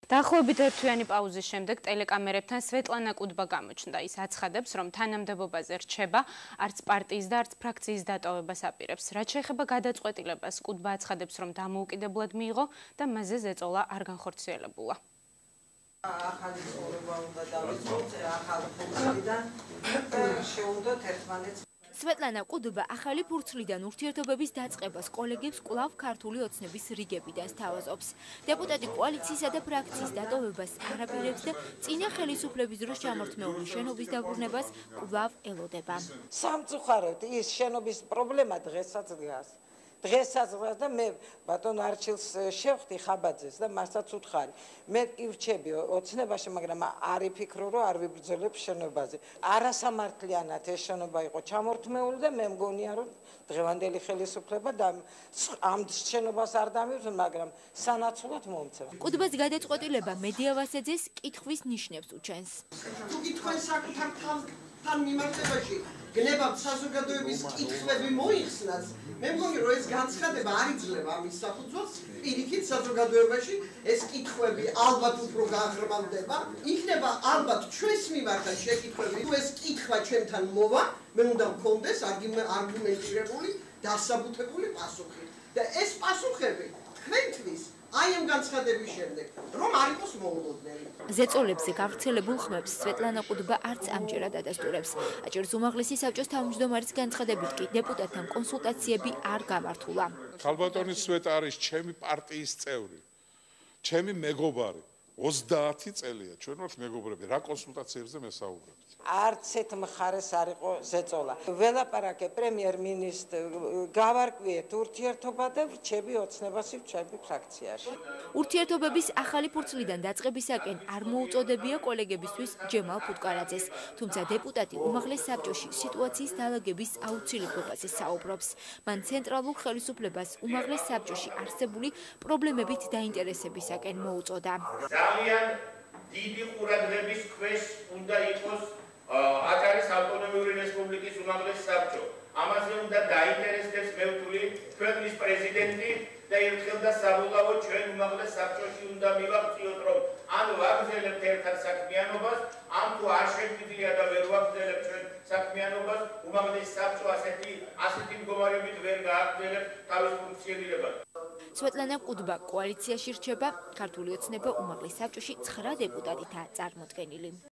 დაახლოებით ერთთვიანი პაუზის შემდეგ ტელეკამერებთან სვეტლანა კუდბა გამოჩნდა. ის აცხადებს, რომ თანამდებობაზე რჩება არც პარტიის და არც ფრაქციის დატოვებას აპირებს. რაც შეეხება გადაწყვეტილებას, კუდბა აცხადებს, რომ დამოუკიდებლად მიიღო და მასზე ზეწოლა არ განხორციელებულა. ახალი ცხოვრება უნდა დავიწყოთ, ახალი ფუნქციიდან შეუდგოთ ერთმანეთს. სვეტლანა კუდბა ახალი ფურცლიდან ურთიერთობების დაწყებას კოლეგებს კვლავ ქართული ოცნების რიგებიდან სთავაზობს. დეპუტატი კოალიციისა და ფრაქციის დატოვებას არაპირებს და წინა ხელისუფლების დროს ჩამორთმეული შენობის დაბრუნებას კვლავ ელოდება. სამწუხაროდ ის შენობის პრობლემა დღესაც დგას. დღესაც და მე ბატონ არჩილს შევხვდი ხაბაძეს და მასაც უთხარი. მე კი ვრჩები ოცნებაში, მაგრამ არ ვიფიქრო, რომ არ ვიბრძოლებ შენობაზე. არასამართლიანად ეს შენობა იყო ჩამორთმეული და მე მგონია, რომ დღევანდელი ხელისუფლება და ამ შენობას არ დამივზ, მაგრამ სანაცვლოდ მომცემ. კუდბას გადაწყვეტილება მედია ვასაძეს კითხვის ნიშნებს უჩენს. თუ კითხვის საკუთარ თან მიმართებაში გნებავთ საზოგადოების კითხვები მოიხსნას, მე მგონი რომ ეს განცხადება არ იძლევა ამის საფუძველს, პირიქით საზოგადოებაში ეს კითხვები ალბათ უფრო გააღრმავდება, იქნება ალბათ ჩვენს მიმართ შეკითხვები, თუ ეს კითხვა ჩვენთან მოვა, მე უნდა მქონდეს არგუმენტირებული, დასაბუთებული პასუხი და ეს პასუხები თქვენთვის აი ამ განცხადების შემდეგ რომ არ იყოს მოულოდნელი. ზეწოლებზე გავრცელებულ ხმებს სვეტლანა კუდბა არც ამჯერად ადასტურებს. აჭარის უმაღლესი საბჭოს თავმჯდომარის განცხადებით კი დეპუტატთან კონსულტაციები არ გამართულა. ქალბატონი სვეტა არის ჩემი პარტიის წევრი, ჩემი მეგობარი. 30 წელია ჩვენ ვართ მეგობრები, რა კონსულტაციებზე მესაუბრებთ? არც ერთ მხარეს არ იყო ზეწოლა. ველაპარაკე პრემიერ-მინისტრს, გავარკვიეთ ურთიერთობა და ვრჩები ოცნებას ვრჩები ფრაქციაში. ურთიერთობების ახალი ფურცლიდან დაწყებისაკენ არ მოუწოდებია კოლეგებისთვის ჯემალ ფუტკარაძეს, თუმცა დეპუტატი უმაღლეს საბჭოში სიტუაციის დალაგების აუცილებლობაზე საუბრობს. მან ცენტრალურ ხელისუფლებას უმაღლეს საბჭოში არსებული პრობლემებით დაინტერესებისაკენ მოუწოდა. ძალიან დიდი ყურადღების ქვეშ უნდა იყოს აჭარის ავტონომიური რესპუბლიკის უმაღლესი საბჭო. ამაზე უნდა დაინტერესდეს მე ვთვლი ქვეყნის პრეზიდენტი და ერთხელ და საბოლოოდ ჩვენ უმაღლეს საბჭოში უნდა მივაღწიოთ, რომ ან ვაგრძელებთ ერთად საქმიანობას, ან თუ არ შეგვიძლია და ვერ ვაგრძელებთ ჩვენ საქმიანობას, უმაღლესი საბჭო ასეთი მდგომარეობით ვერ გააგრძელებთ თავის ფუნქციონირებას. სვეტლანა კუდბა კოალიციაში რჩება, ქართული ოცნება უმაღლეს საბჭოში 9 დეპუტატითაა წარმოდგენილი.